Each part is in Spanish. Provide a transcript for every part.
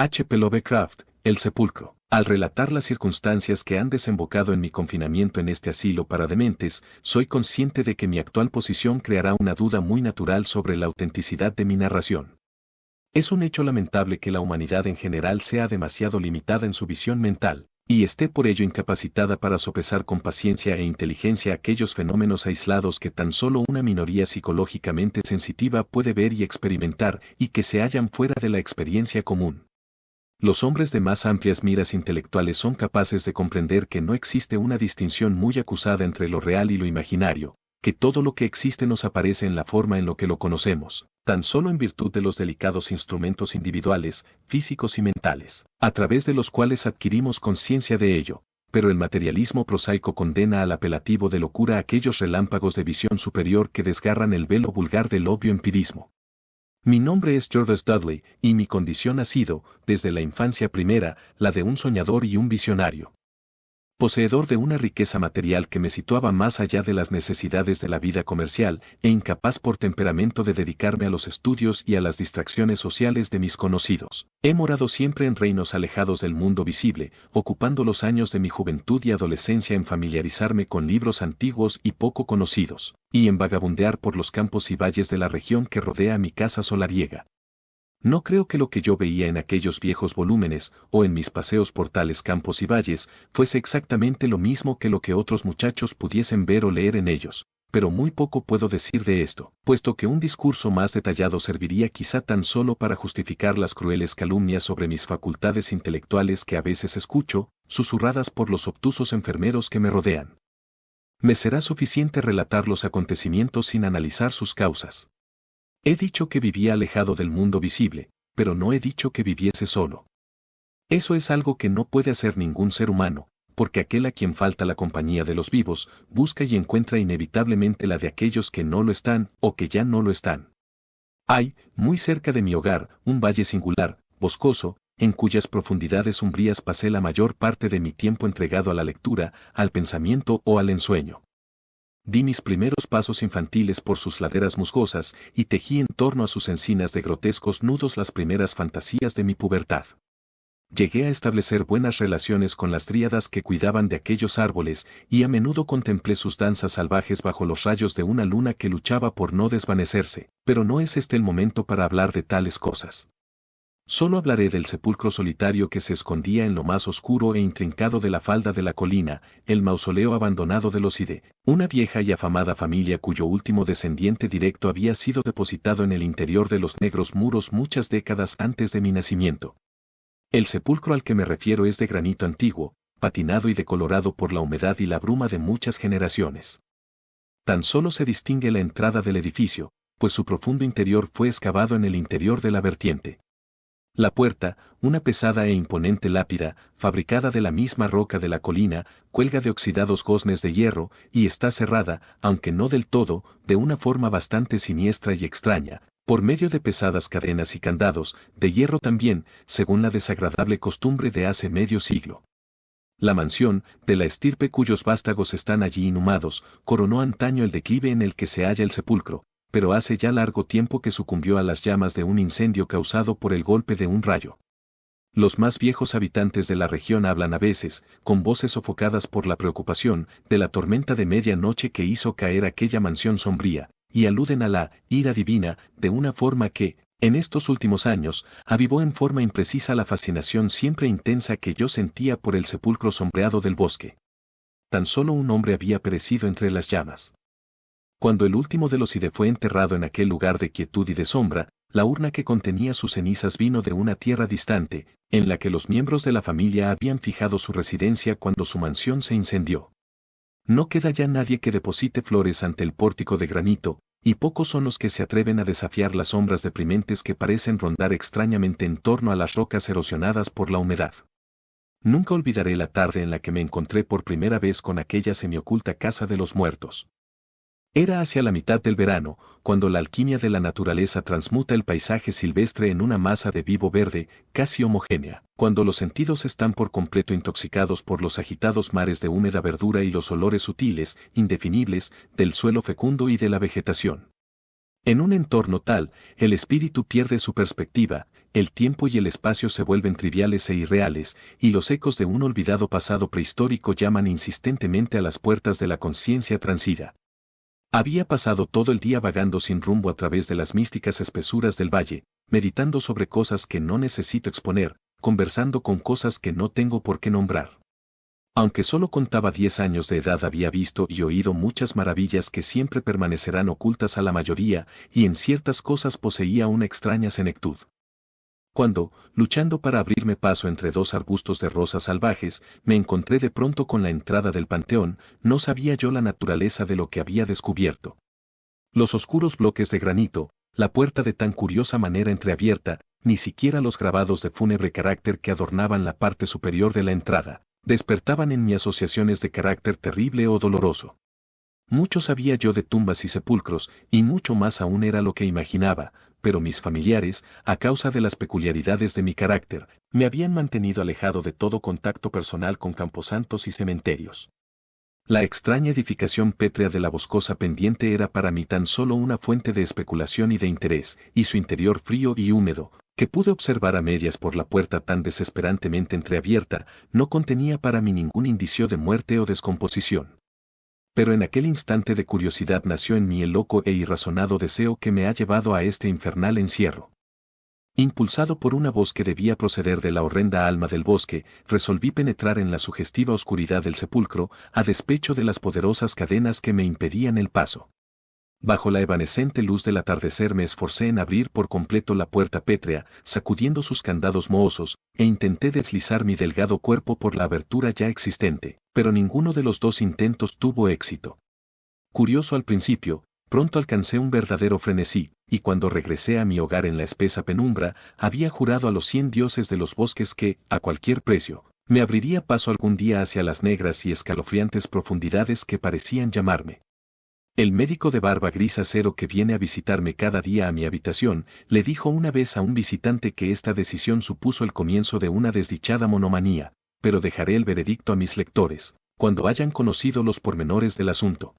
H. P. Lovecraft, El sepulcro. Al relatar las circunstancias que han desembocado en mi confinamiento en este asilo para dementes, soy consciente de que mi actual posición creará una duda muy natural sobre la autenticidad de mi narración. Es un hecho lamentable que la humanidad en general sea demasiado limitada en su visión mental, y esté por ello incapacitada para sopesar con paciencia e inteligencia aquellos fenómenos aislados que tan solo una minoría psicológicamente sensitiva puede ver y experimentar y que se hallan fuera de la experiencia común. Los hombres de más amplias miras intelectuales son capaces de comprender que no existe una distinción muy acusada entre lo real y lo imaginario, que todo lo que existe nos aparece en la forma en lo que lo conocemos, tan solo en virtud de los delicados instrumentos individuales, físicos y mentales, a través de los cuales adquirimos conciencia de ello, pero el materialismo prosaico condena al apelativo de locura aquellos relámpagos de visión superior que desgarran el velo vulgar del obvio empirismo. Mi nombre es Jervis Dudley, y mi condición ha sido, desde la infancia primera, la de un soñador y un visionario. Poseedor de una riqueza material que me situaba más allá de las necesidades de la vida comercial, e incapaz por temperamento de dedicarme a los estudios y a las distracciones sociales de mis conocidos. He morado siempre en reinos alejados del mundo visible, ocupando los años de mi juventud y adolescencia en familiarizarme con libros antiguos y poco conocidos, y en vagabundear por los campos y valles de la región que rodea mi casa solariega. No creo que lo que yo veía en aquellos viejos volúmenes, o en mis paseos por tales campos y valles, fuese exactamente lo mismo que lo que otros muchachos pudiesen ver o leer en ellos, pero muy poco puedo decir de esto, puesto que un discurso más detallado serviría quizá tan solo para justificar las crueles calumnias sobre mis facultades intelectuales que a veces escucho, susurradas por los obtusos enfermeros que me rodean. Me será suficiente relatar los acontecimientos sin analizar sus causas. He dicho que vivía alejado del mundo visible, pero no he dicho que viviese solo. Eso es algo que no puede hacer ningún ser humano, porque aquel a quien falta la compañía de los vivos, busca y encuentra inevitablemente la de aquellos que no lo están o que ya no lo están. Hay, muy cerca de mi hogar, un valle singular, boscoso, en cuyas profundidades umbrías pasé la mayor parte de mi tiempo entregado a la lectura, al pensamiento o al ensueño. Di mis primeros pasos infantiles por sus laderas musgosas y tejí en torno a sus encinas de grotescos nudos las primeras fantasías de mi pubertad. Llegué a establecer buenas relaciones con las dríadas que cuidaban de aquellos árboles y a menudo contemplé sus danzas salvajes bajo los rayos de una luna que luchaba por no desvanecerse, pero no es este el momento para hablar de tales cosas. Solo hablaré del sepulcro solitario que se escondía en lo más oscuro e intrincado de la falda de la colina, el mausoleo abandonado de los Ide, una vieja y afamada familia cuyo último descendiente directo había sido depositado en el interior de los negros muros muchas décadas antes de mi nacimiento. El sepulcro al que me refiero es de granito antiguo, patinado y decolorado por la humedad y la bruma de muchas generaciones. Tan solo se distingue la entrada del edificio, pues su profundo interior fue excavado en el interior de la vertiente. La puerta, una pesada e imponente lápida, fabricada de la misma roca de la colina, cuelga de oxidados goznes de hierro y está cerrada, aunque no del todo, de una forma bastante siniestra y extraña, por medio de pesadas cadenas y candados, de hierro también, según la desagradable costumbre de hace medio siglo. La mansión, de la estirpe cuyos vástagos están allí inhumados, coronó antaño el declive en el que se halla el sepulcro, pero hace ya largo tiempo que sucumbió a las llamas de un incendio causado por el golpe de un rayo. Los más viejos habitantes de la región hablan a veces, con voces sofocadas por la preocupación, de la tormenta de media noche que hizo caer aquella mansión sombría, y aluden a la ira divina de una forma que, en estos últimos años, avivó en forma imprecisa la fascinación siempre intensa que yo sentía por el sepulcro sombreado del bosque. Tan solo un hombre había perecido entre las llamas. Cuando el último de los Ide fue enterrado en aquel lugar de quietud y de sombra, la urna que contenía sus cenizas vino de una tierra distante, en la que los miembros de la familia habían fijado su residencia cuando su mansión se incendió. No queda ya nadie que deposite flores ante el pórtico de granito, y pocos son los que se atreven a desafiar las sombras deprimentes que parecen rondar extrañamente en torno a las rocas erosionadas por la humedad. Nunca olvidaré la tarde en la que me encontré por primera vez con aquella semioculta casa de los muertos. Era hacia la mitad del verano, cuando la alquimia de la naturaleza transmuta el paisaje silvestre en una masa de vivo verde, casi homogénea, cuando los sentidos están por completo intoxicados por los agitados mares de húmeda verdura y los olores sutiles, indefinibles, del suelo fecundo y de la vegetación. En un entorno tal, el espíritu pierde su perspectiva, el tiempo y el espacio se vuelven triviales e irreales, y los ecos de un olvidado pasado prehistórico llaman insistentemente a las puertas de la conciencia transida. Había pasado todo el día vagando sin rumbo a través de las místicas espesuras del valle, meditando sobre cosas que no necesito exponer, conversando con cosas que no tengo por qué nombrar. Aunque solo contaba 10 años de edad, había visto y oído muchas maravillas que siempre permanecerán ocultas a la mayoría, y en ciertas cosas poseía una extraña senectud. Cuando, luchando para abrirme paso entre dos arbustos de rosas salvajes, me encontré de pronto con la entrada del panteón, no sabía yo la naturaleza de lo que había descubierto. Los oscuros bloques de granito, la puerta de tan curiosa manera entreabierta, ni siquiera los grabados de fúnebre carácter que adornaban la parte superior de la entrada, despertaban en mí asociaciones de carácter terrible o doloroso. Mucho sabía yo de tumbas y sepulcros, y mucho más aún era lo que imaginaba, pero mis familiares, a causa de las peculiaridades de mi carácter, me habían mantenido alejado de todo contacto personal con camposantos y cementerios. La extraña edificación pétrea de la boscosa pendiente era para mí tan solo una fuente de especulación y de interés, y su interior frío y húmedo, que pude observar a medias por la puerta tan desesperantemente entreabierta, no contenía para mí ningún indicio de muerte o descomposición. Pero en aquel instante de curiosidad nació en mí el loco e irrazonado deseo que me ha llevado a este infernal encierro. Impulsado por una voz que debía proceder de la horrenda alma del bosque, resolví penetrar en la sugestiva oscuridad del sepulcro, a despecho de las poderosas cadenas que me impedían el paso. Bajo la evanescente luz del atardecer me esforcé en abrir por completo la puerta pétrea, sacudiendo sus candados mohosos, e intenté deslizar mi delgado cuerpo por la abertura ya existente, pero ninguno de los dos intentos tuvo éxito. Curioso al principio, pronto alcancé un verdadero frenesí, y cuando regresé a mi hogar en la espesa penumbra, había jurado a los 100 dioses de los bosques que, a cualquier precio, me abriría paso algún día hacia las negras y escalofriantes profundidades que parecían llamarme. El médico de barba gris acero que viene a visitarme cada día a mi habitación, le dijo una vez a un visitante que esta decisión supuso el comienzo de una desdichada monomanía, pero dejaré el veredicto a mis lectores, cuando hayan conocido los pormenores del asunto.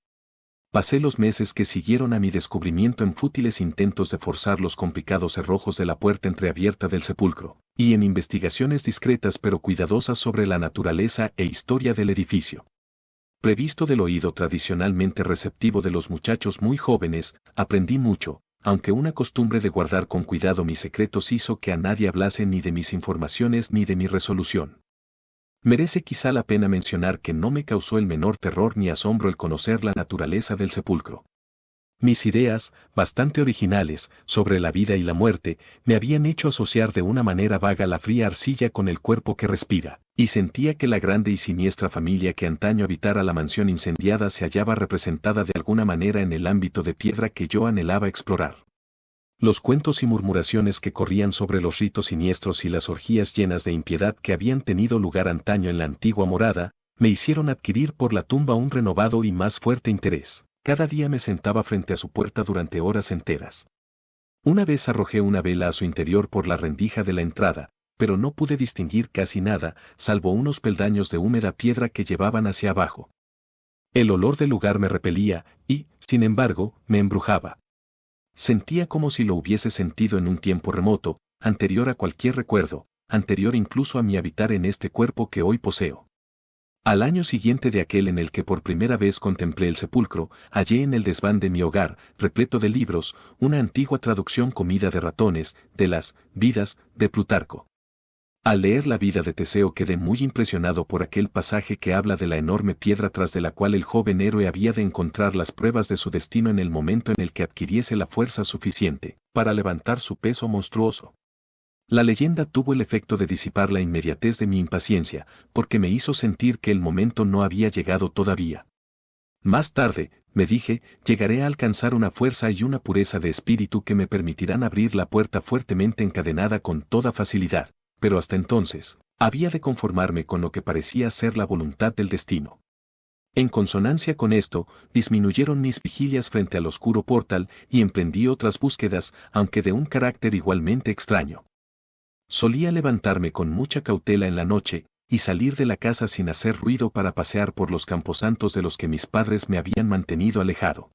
Pasé los meses que siguieron a mi descubrimiento en fútiles intentos de forzar los complicados cerrojos de la puerta entreabierta del sepulcro, y en investigaciones discretas pero cuidadosas sobre la naturaleza e historia del edificio. Previsto del oído tradicionalmente receptivo de los muchachos muy jóvenes, aprendí mucho, aunque una costumbre de guardar con cuidado mis secretos hizo que a nadie hablase ni de mis informaciones ni de mi resolución. Merece quizá la pena mencionar que no me causó el menor terror ni asombro el conocer la naturaleza del sepulcro. Mis ideas, bastante originales, sobre la vida y la muerte, me habían hecho asociar de una manera vaga la fría arcilla con el cuerpo que respira, y sentía que la grande y siniestra familia que antaño habitara la mansión incendiada se hallaba representada de alguna manera en el ámbito de piedra que yo anhelaba explorar. Los cuentos y murmuraciones que corrían sobre los ritos siniestros y las orgías llenas de impiedad que habían tenido lugar antaño en la antigua morada, me hicieron adquirir por la tumba un renovado y más fuerte interés. Cada día me sentaba frente a su puerta durante horas enteras. Una vez arrojé una vela a su interior por la rendija de la entrada, pero no pude distinguir casi nada, salvo unos peldaños de húmeda piedra que llevaban hacia abajo. El olor del lugar me repelía y, sin embargo, me embrujaba. Sentía como si lo hubiese sentido en un tiempo remoto, anterior a cualquier recuerdo, anterior incluso a mi habitar en este cuerpo que hoy poseo. Al año siguiente de aquel en el que por primera vez contemplé el sepulcro, hallé en el desván de mi hogar, repleto de libros, una antigua traducción comida de ratones, de las vidas de Plutarco. Al leer la vida de Teseo quedé muy impresionado por aquel pasaje que habla de la enorme piedra tras de la cual el joven héroe había de encontrar las pruebas de su destino en el momento en el que adquiriese la fuerza suficiente para levantar su peso monstruoso. La leyenda tuvo el efecto de disipar la inmediatez de mi impaciencia, porque me hizo sentir que el momento no había llegado todavía. Más tarde, me dije, llegaré a alcanzar una fuerza y una pureza de espíritu que me permitirán abrir la puerta fuertemente encadenada con toda facilidad, pero hasta entonces, había de conformarme con lo que parecía ser la voluntad del destino. En consonancia con esto, disminuyeron mis vigilias frente al oscuro portal y emprendí otras búsquedas, aunque de un carácter igualmente extraño. Solía levantarme con mucha cautela en la noche y salir de la casa sin hacer ruido para pasear por los camposantos de los que mis padres me habían mantenido alejado.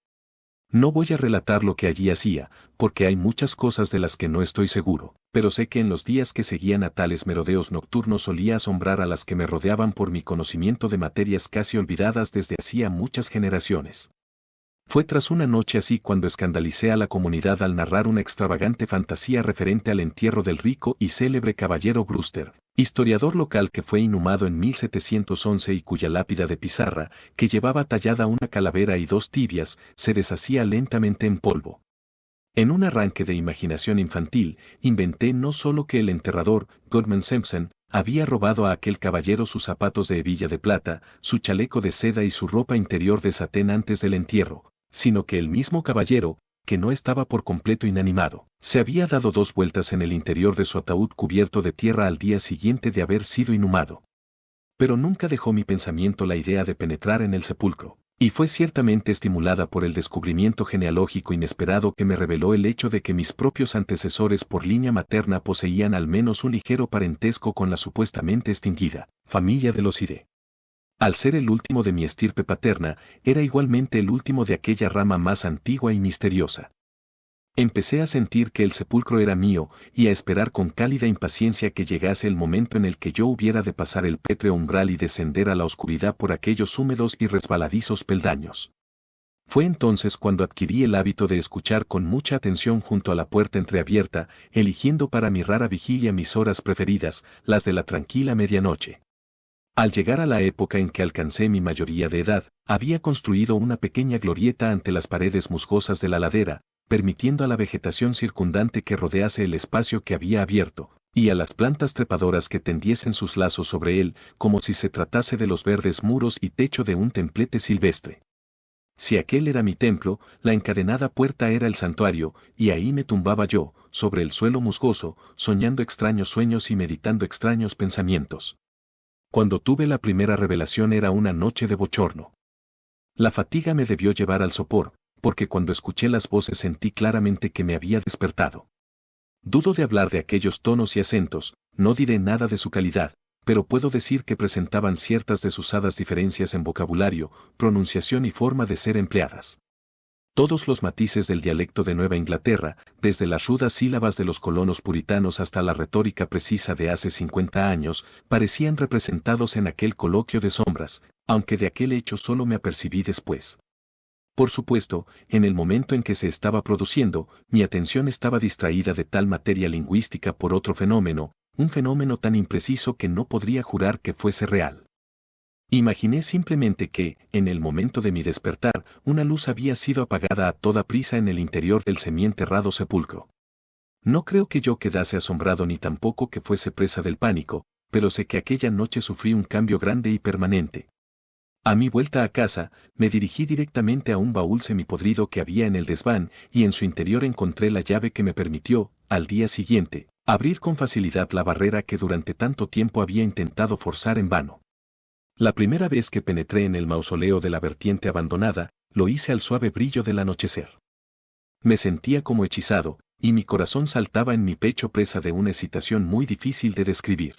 No voy a relatar lo que allí hacía, porque hay muchas cosas de las que no estoy seguro, pero sé que en los días que seguían a tales merodeos nocturnos solía asombrar a las que me rodeaban por mi conocimiento de materias casi olvidadas desde hacía muchas generaciones. Fue tras una noche así cuando escandalicé a la comunidad al narrar una extravagante fantasía referente al entierro del rico y célebre caballero Brewster, historiador local que fue inhumado en 1711 y cuya lápida de pizarra, que llevaba tallada una calavera y dos tibias, se deshacía lentamente en polvo. En un arranque de imaginación infantil, inventé no solo que el enterrador, Goodman Simpson, había robado a aquel caballero sus zapatos de hebilla de plata, su chaleco de seda y su ropa interior de satén antes del entierro, sino que el mismo caballero, que no estaba por completo inanimado, se había dado 2 vueltas en el interior de su ataúd cubierto de tierra al día siguiente de haber sido inhumado. Pero nunca dejó mi pensamiento la idea de penetrar en el sepulcro, y fue ciertamente estimulada por el descubrimiento genealógico inesperado que me reveló el hecho de que mis propios antecesores por línea materna poseían al menos un ligero parentesco con la supuestamente extinguida familia de los Ide. Al ser el último de mi estirpe paterna, era igualmente el último de aquella rama más antigua y misteriosa. Empecé a sentir que el sepulcro era mío y a esperar con cálida impaciencia que llegase el momento en el que yo hubiera de pasar el pétreo umbral y descender a la oscuridad por aquellos húmedos y resbaladizos peldaños. Fue entonces cuando adquirí el hábito de escuchar con mucha atención junto a la puerta entreabierta, eligiendo para mi rara vigilia mis horas preferidas, las de la tranquila medianoche. Al llegar a la época en que alcancé mi mayoría de edad, había construido una pequeña glorieta ante las paredes musgosas de la ladera, permitiendo a la vegetación circundante que rodease el espacio que había abierto, y a las plantas trepadoras que tendiesen sus lazos sobre él, como si se tratase de los verdes muros y techo de un templete silvestre. Si aquel era mi templo, la encadenada puerta era el santuario, y ahí me tumbaba yo, sobre el suelo musgoso, soñando extraños sueños y meditando extraños pensamientos. Cuando tuve la primera revelación era una noche de bochorno. La fatiga me debió llevar al sopor, porque cuando escuché las voces sentí claramente que me había despertado. Dudo de hablar de aquellos tonos y acentos, no diré nada de su calidad, pero puedo decir que presentaban ciertas desusadas diferencias en vocabulario, pronunciación y forma de ser empleadas. Todos los matices del dialecto de Nueva Inglaterra, desde las rudas sílabas de los colonos puritanos hasta la retórica precisa de hace 50 años, parecían representados en aquel coloquio de sombras, aunque de aquel hecho solo me apercibí después. Por supuesto, en el momento en que se estaba produciendo, mi atención estaba distraída de tal materia lingüística por otro fenómeno, un fenómeno tan impreciso que no podría jurar que fuese real. Imaginé simplemente que, en el momento de mi despertar, una luz había sido apagada a toda prisa en el interior del semienterrado sepulcro. No creo que yo quedase asombrado ni tampoco que fuese presa del pánico, pero sé que aquella noche sufrí un cambio grande y permanente. A mi vuelta a casa, me dirigí directamente a un baúl semipodrido que había en el desván y en su interior encontré la llave que me permitió, al día siguiente, abrir con facilidad la barrera que durante tanto tiempo había intentado forzar en vano. La primera vez que penetré en el mausoleo de la vertiente abandonada, lo hice al suave brillo del anochecer. Me sentía como hechizado, y mi corazón saltaba en mi pecho presa de una excitación muy difícil de describir.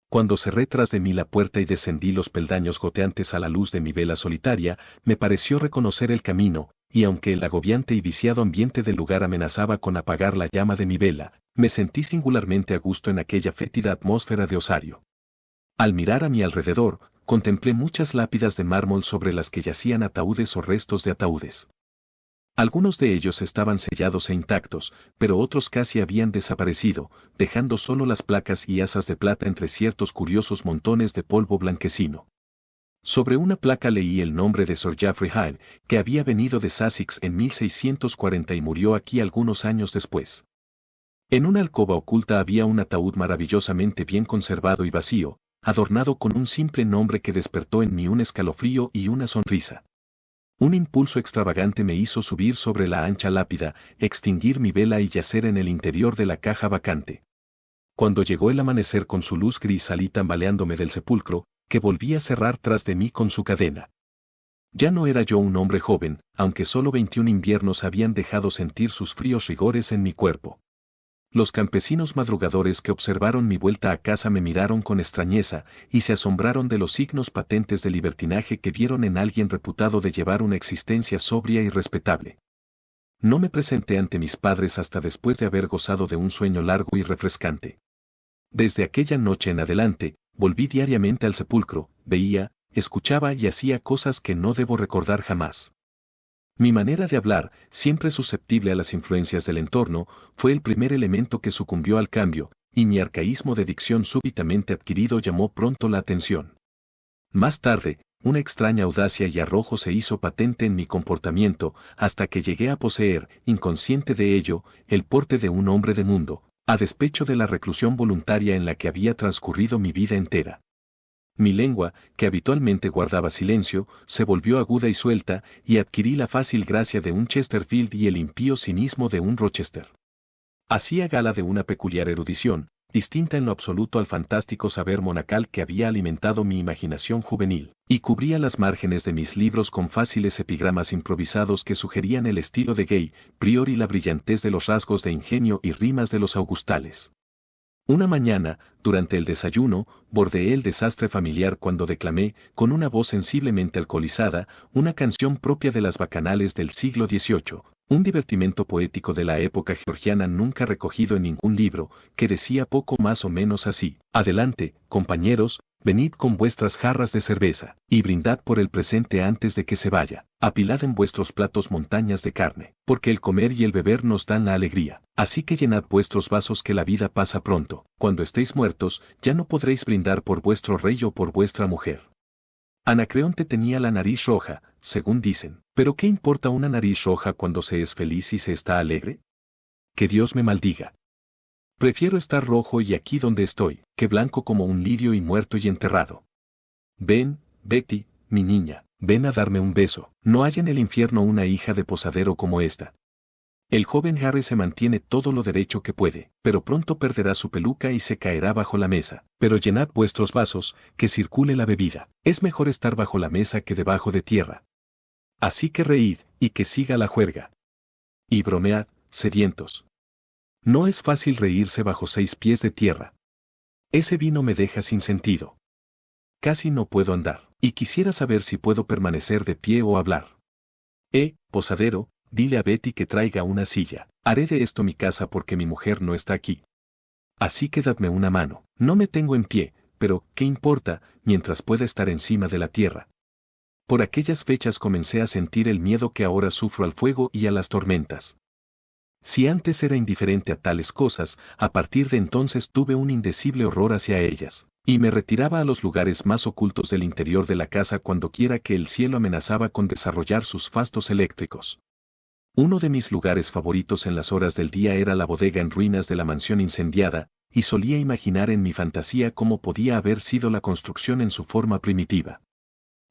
Cuando cerré tras de mí la puerta y descendí los peldaños goteantes a la luz de mi vela solitaria, me pareció reconocer el camino, y aunque el agobiante y viciado ambiente del lugar amenazaba con apagar la llama de mi vela, me sentí singularmente a gusto en aquella fétida atmósfera de osario. Al mirar a mi alrededor, contemplé muchas lápidas de mármol sobre las que yacían ataúdes o restos de ataúdes. Algunos de ellos estaban sellados e intactos, pero otros casi habían desaparecido, dejando solo las placas y asas de plata entre ciertos curiosos montones de polvo blanquecino. Sobre una placa leí el nombre de Sir Geoffrey Hyde, que había venido de Sussex en 1640 y murió aquí algunos años después. En una alcoba oculta había un ataúd maravillosamente bien conservado y vacío, adornado con un simple nombre que despertó en mí un escalofrío y una sonrisa. Un impulso extravagante me hizo subir sobre la ancha lápida, extinguir mi vela y yacer en el interior de la caja vacante. Cuando llegó el amanecer con su luz gris salí tambaleándome del sepulcro, que volvía a cerrar tras de mí con su cadena. Ya no era yo un hombre joven, aunque solo 21 inviernos habían dejado sentir sus fríos rigores en mi cuerpo. Los campesinos madrugadores que observaron mi vuelta a casa me miraron con extrañeza y se asombraron de los signos patentes de libertinaje que vieron en alguien reputado de llevar una existencia sobria y respetable. No me presenté ante mis padres hasta después de haber gozado de un sueño largo y refrescante. Desde aquella noche en adelante, volví diariamente al sepulcro, veía, escuchaba y hacía cosas que no debo recordar jamás. Mi manera de hablar, siempre susceptible a las influencias del entorno, fue el primer elemento que sucumbió al cambio, y mi arcaísmo de dicción súbitamente adquirido llamó pronto la atención. Más tarde, una extraña audacia y arrojo se hizo patente en mi comportamiento, hasta que llegué a poseer, inconsciente de ello, el porte de un hombre de mundo, a despecho de la reclusión voluntaria en la que había transcurrido mi vida entera. Mi lengua, que habitualmente guardaba silencio, se volvió aguda y suelta, y adquirí la fácil gracia de un Chesterfield y el impío cinismo de un Rochester. Hacía gala de una peculiar erudición, distinta en lo absoluto al fantástico saber monacal que había alimentado mi imaginación juvenil, y cubría las márgenes de mis libros con fáciles epigramas improvisados que sugerían el estilo de Gay, Prior y la brillantez de los rasgos de ingenio y rimas de los augustales. Una mañana, durante el desayuno, bordeé el desastre familiar cuando declamé, con una voz sensiblemente alcoholizada, una canción propia de las bacanales del siglo XVIII, un divertimento poético de la época georgiana nunca recogido en ningún libro, que decía poco más o menos así: adelante, compañeros, venid con vuestras jarras de cerveza, y brindad por el presente antes de que se vaya. Apilad en vuestros platos montañas de carne, porque el comer y el beber nos dan la alegría. Así que llenad vuestros vasos que la vida pasa pronto. Cuando estéis muertos, ya no podréis brindar por vuestro rey o por vuestra mujer. Anacreonte tenía la nariz roja, según dicen. ¿Pero qué importa una nariz roja cuando se es feliz y se está alegre? Que Dios me maldiga. Prefiero estar rojo y aquí donde estoy, que blanco como un lirio y muerto y enterrado. Ven, Betty, mi niña, ven a darme un beso. No hay en el infierno una hija de posadero como esta. El joven Harry se mantiene todo lo derecho que puede, pero pronto perderá su peluca y se caerá bajo la mesa. Pero llenad vuestros vasos, que circule la bebida. Es mejor estar bajo la mesa que debajo de tierra. Así que reíd, y que siga la juerga. Y bromead, sedientos. No es fácil reírse bajo 6 pies de tierra. Ese vino me deja sin sentido. Casi no puedo andar, y quisiera saber si puedo permanecer de pie o hablar. Posadero, dile a Betty que traiga una silla. Haré de esto mi casa porque mi mujer no está aquí. Así que dadme una mano. No me tengo en pie, pero, ¿qué importa, mientras pueda estar encima de la tierra? Por aquellas fechas comencé a sentir el miedo que ahora sufro al fuego y a las tormentas. Si antes era indiferente a tales cosas, a partir de entonces tuve un indecible horror hacia ellas, y me retiraba a los lugares más ocultos del interior de la casa cuando quiera que el cielo amenazaba con desarrollar sus fastos eléctricos. Uno de mis lugares favoritos en las horas del día era la bodega en ruinas de la mansión incendiada, y solía imaginar en mi fantasía cómo podía haber sido la construcción en su forma primitiva.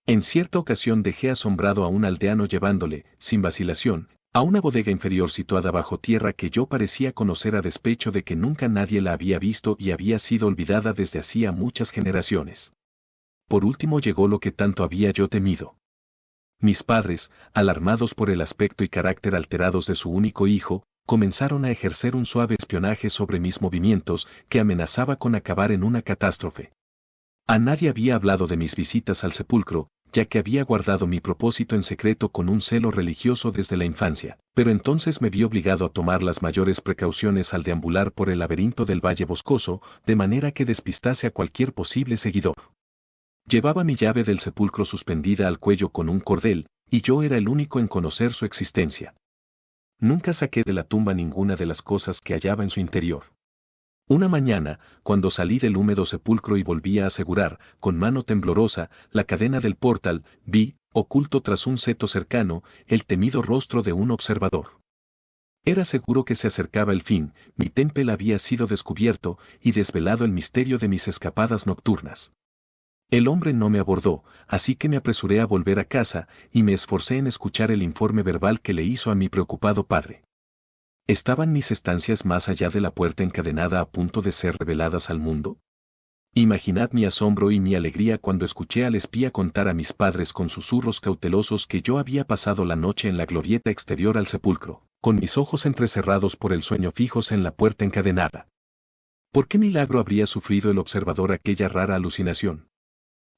En cierta ocasión dejé asombrado a un aldeano llevándole, sin vacilación, a una bodega inferior situada bajo tierra que yo parecía conocer a despecho de que nunca nadie la había visto y había sido olvidada desde hacía muchas generaciones. Por último llegó lo que tanto había yo temido. Mis padres, alarmados por el aspecto y carácter alterados de su único hijo, comenzaron a ejercer un suave espionaje sobre mis movimientos que amenazaba con acabar en una catástrofe. A nadie había hablado de mis visitas al sepulcro, ya que había guardado mi propósito en secreto con un celo religioso desde la infancia, pero entonces me vi obligado a tomar las mayores precauciones al deambular por el laberinto del valle boscoso, de manera que despistase a cualquier posible seguidor. Llevaba mi llave del sepulcro suspendida al cuello con un cordel, y yo era el único en conocer su existencia. Nunca saqué de la tumba ninguna de las cosas que hallaba en su interior. Una mañana, cuando salí del húmedo sepulcro y volví a asegurar, con mano temblorosa, la cadena del portal, vi, oculto tras un seto cercano, el temido rostro de un observador. Era seguro que se acercaba el fin, mi templo había sido descubierto y desvelado el misterio de mis escapadas nocturnas. El hombre no me abordó, así que me apresuré a volver a casa y me esforcé en escuchar el informe verbal que le hizo a mi preocupado padre. ¿Estaban mis estancias más allá de la puerta encadenada a punto de ser reveladas al mundo? Imaginad mi asombro y mi alegría cuando escuché al espía contar a mis padres con susurros cautelosos que yo había pasado la noche en la glorieta exterior al sepulcro, con mis ojos entrecerrados por el sueño fijos en la puerta encadenada. ¿Por qué milagro habría sufrido el observador aquella rara alucinación?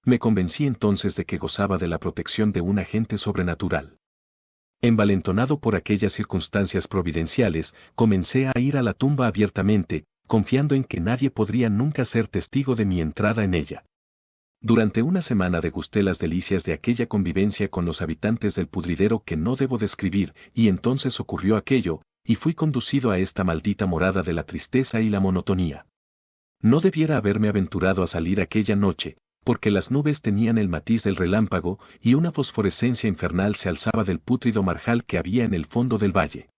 Me convencí entonces de que gozaba de la protección de un agente sobrenatural. Envalentonado por aquellas circunstancias providenciales, comencé a ir a la tumba abiertamente, confiando en que nadie podría nunca ser testigo de mi entrada en ella. Durante una semana degusté las delicias de aquella convivencia con los habitantes del pudridero que no debo describir, y entonces ocurrió aquello, y fui conducido a esta maldita morada de la tristeza y la monotonía. No debiera haberme aventurado a salir aquella noche, porque las nubes tenían el matiz del relámpago y una fosforescencia infernal se alzaba del pútrido marjal que había en el fondo del valle.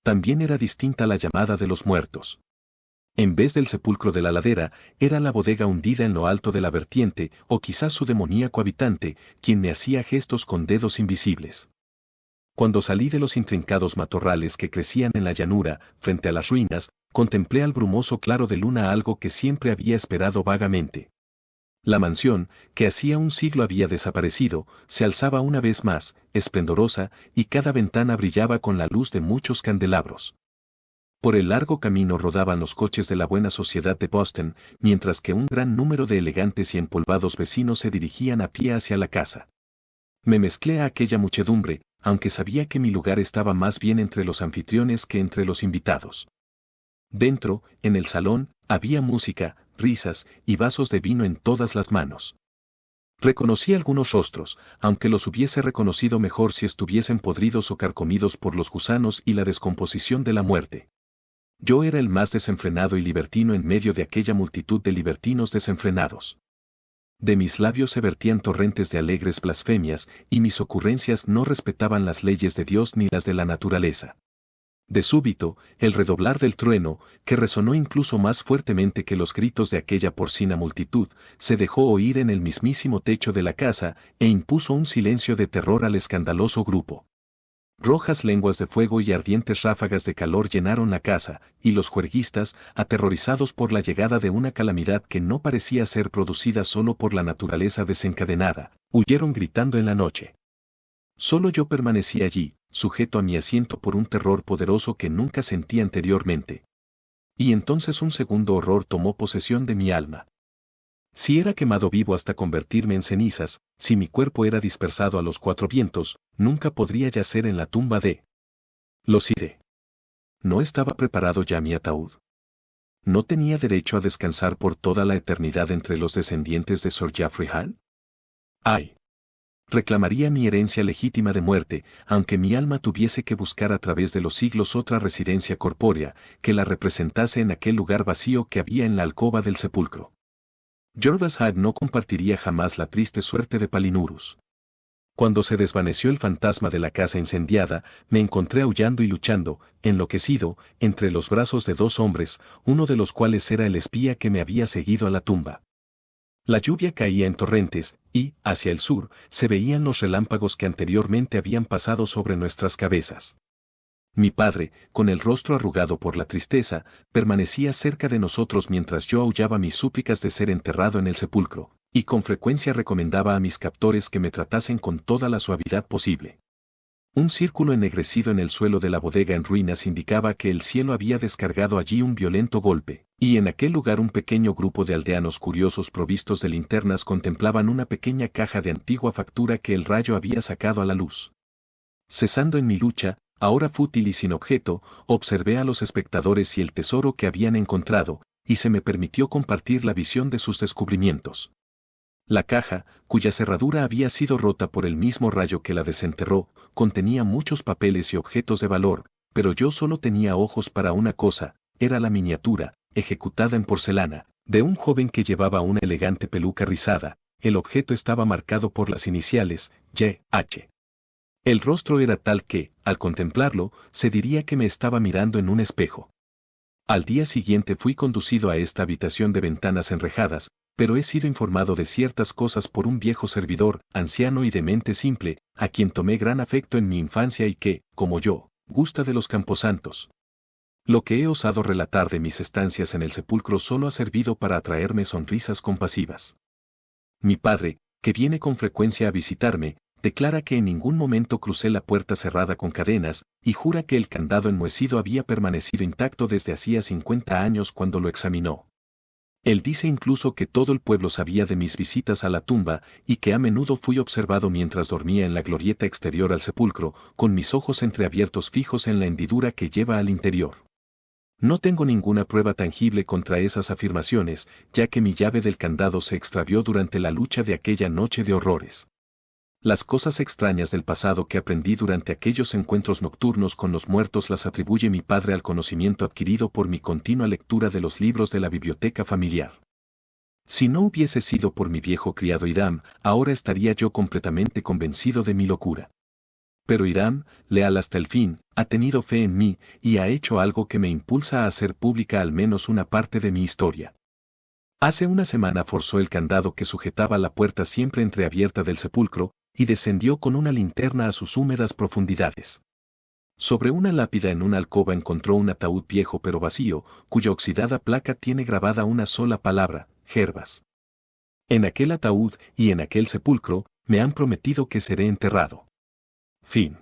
También era distinta la llamada de los muertos. En vez del sepulcro de la ladera, era la bodega hundida en lo alto de la vertiente, o quizás su demoníaco habitante, quien me hacía gestos con dedos invisibles. Cuando salí de los intrincados matorrales que crecían en la llanura, frente a las ruinas, contemplé al brumoso claro de luna algo que siempre había esperado vagamente. La mansión, que hacía un siglo había desaparecido, se alzaba una vez más, esplendorosa, y cada ventana brillaba con la luz de muchos candelabros. Por el largo camino rodaban los coches de la buena sociedad de Boston, mientras que un gran número de elegantes y empolvados vecinos se dirigían a pie hacia la casa. Me mezclé a aquella muchedumbre, aunque sabía que mi lugar estaba más bien entre los anfitriones que entre los invitados. Dentro, en el salón, había música, risas y vasos de vino en todas las manos. Reconocí algunos rostros, aunque los hubiese reconocido mejor si estuviesen podridos o carcomidos por los gusanos y la descomposición de la muerte. Yo era el más desenfrenado y libertino en medio de aquella multitud de libertinos desenfrenados. De mis labios se vertían torrentes de alegres blasfemias, y mis ocurrencias no respetaban las leyes de Dios ni las de la naturaleza. De súbito, el redoblar del trueno, que resonó incluso más fuertemente que los gritos de aquella porcina multitud, se dejó oír en el mismísimo techo de la casa, e impuso un silencio de terror al escandaloso grupo. Rojas lenguas de fuego y ardientes ráfagas de calor llenaron la casa, y los juerguistas, aterrorizados por la llegada de una calamidad que no parecía ser producida solo por la naturaleza desencadenada, huyeron gritando en la noche. Solo yo permanecí allí, sujeto a mi asiento por un terror poderoso que nunca sentí anteriormente. Y entonces un segundo horror tomó posesión de mi alma. Si era quemado vivo hasta convertirme en cenizas, si mi cuerpo era dispersado a los cuatro vientos, nunca podría yacer en la tumba de los Ide. ¿No estaba preparado ya mi ataúd? ¿No tenía derecho a descansar por toda la eternidad entre los descendientes de Sir Geoffrey Hall? ¡Ay! Reclamaría mi herencia legítima de muerte, aunque mi alma tuviese que buscar a través de los siglos otra residencia corpórea, que la representase en aquel lugar vacío que había en la alcoba del sepulcro. Jordas Hyde no compartiría jamás la triste suerte de Palinurus. Cuando se desvaneció el fantasma de la casa incendiada, me encontré aullando y luchando, enloquecido, entre los brazos de dos hombres, uno de los cuales era el espía que me había seguido a la tumba. La lluvia caía en torrentes, y, hacia el sur, se veían los relámpagos que anteriormente habían pasado sobre nuestras cabezas. Mi padre, con el rostro arrugado por la tristeza, permanecía cerca de nosotros mientras yo aullaba mis súplicas de ser enterrado en el sepulcro, y con frecuencia recomendaba a mis captores que me tratasen con toda la suavidad posible. Un círculo ennegrecido en el suelo de la bodega en ruinas indicaba que el cielo había descargado allí un violento golpe, y en aquel lugar un pequeño grupo de aldeanos curiosos provistos de linternas contemplaban una pequeña caja de antigua factura que el rayo había sacado a la luz. Cesando en mi lucha, ahora fútil y sin objeto, observé a los espectadores y el tesoro que habían encontrado, y se me permitió compartir la visión de sus descubrimientos. La caja, cuya cerradura había sido rota por el mismo rayo que la desenterró, contenía muchos papeles y objetos de valor, pero yo solo tenía ojos para una cosa, era la miniatura, ejecutada en porcelana, de un joven que llevaba una elegante peluca rizada. El objeto estaba marcado por las iniciales, Y.H. El rostro era tal que, al contemplarlo, se diría que me estaba mirando en un espejo. Al día siguiente fui conducido a esta habitación de ventanas enrejadas, pero he sido informado de ciertas cosas por un viejo servidor, anciano y de mente simple, a quien tomé gran afecto en mi infancia y que, como yo, gusta de los camposantos. Lo que he osado relatar de mis estancias en el sepulcro solo ha servido para atraerme sonrisas compasivas. Mi padre, que viene con frecuencia a visitarme, declara que en ningún momento crucé la puerta cerrada con cadenas, y jura que el candado enmohecido había permanecido intacto desde hacía 50 años cuando lo examinó. Él dice incluso que todo el pueblo sabía de mis visitas a la tumba y que a menudo fui observado mientras dormía en la glorieta exterior al sepulcro, con mis ojos entreabiertos fijos en la hendidura que lleva al interior. No tengo ninguna prueba tangible contra esas afirmaciones, ya que mi llave del candado se extravió durante la lucha de aquella noche de horrores. Las cosas extrañas del pasado que aprendí durante aquellos encuentros nocturnos con los muertos las atribuye mi padre al conocimiento adquirido por mi continua lectura de los libros de la biblioteca familiar. Si no hubiese sido por mi viejo criado Hiram, ahora estaría yo completamente convencido de mi locura. Pero Hiram, leal hasta el fin, ha tenido fe en mí y ha hecho algo que me impulsa a hacer pública al menos una parte de mi historia. Hace una semana forzó el candado que sujetaba la puerta siempre entreabierta del sepulcro, y descendió con una linterna a sus húmedas profundidades. Sobre una lápida en una alcoba encontró un ataúd viejo pero vacío, cuya oxidada placa tiene grabada una sola palabra, Gervas. En aquel ataúd y en aquel sepulcro, me han prometido que seré enterrado. Fin.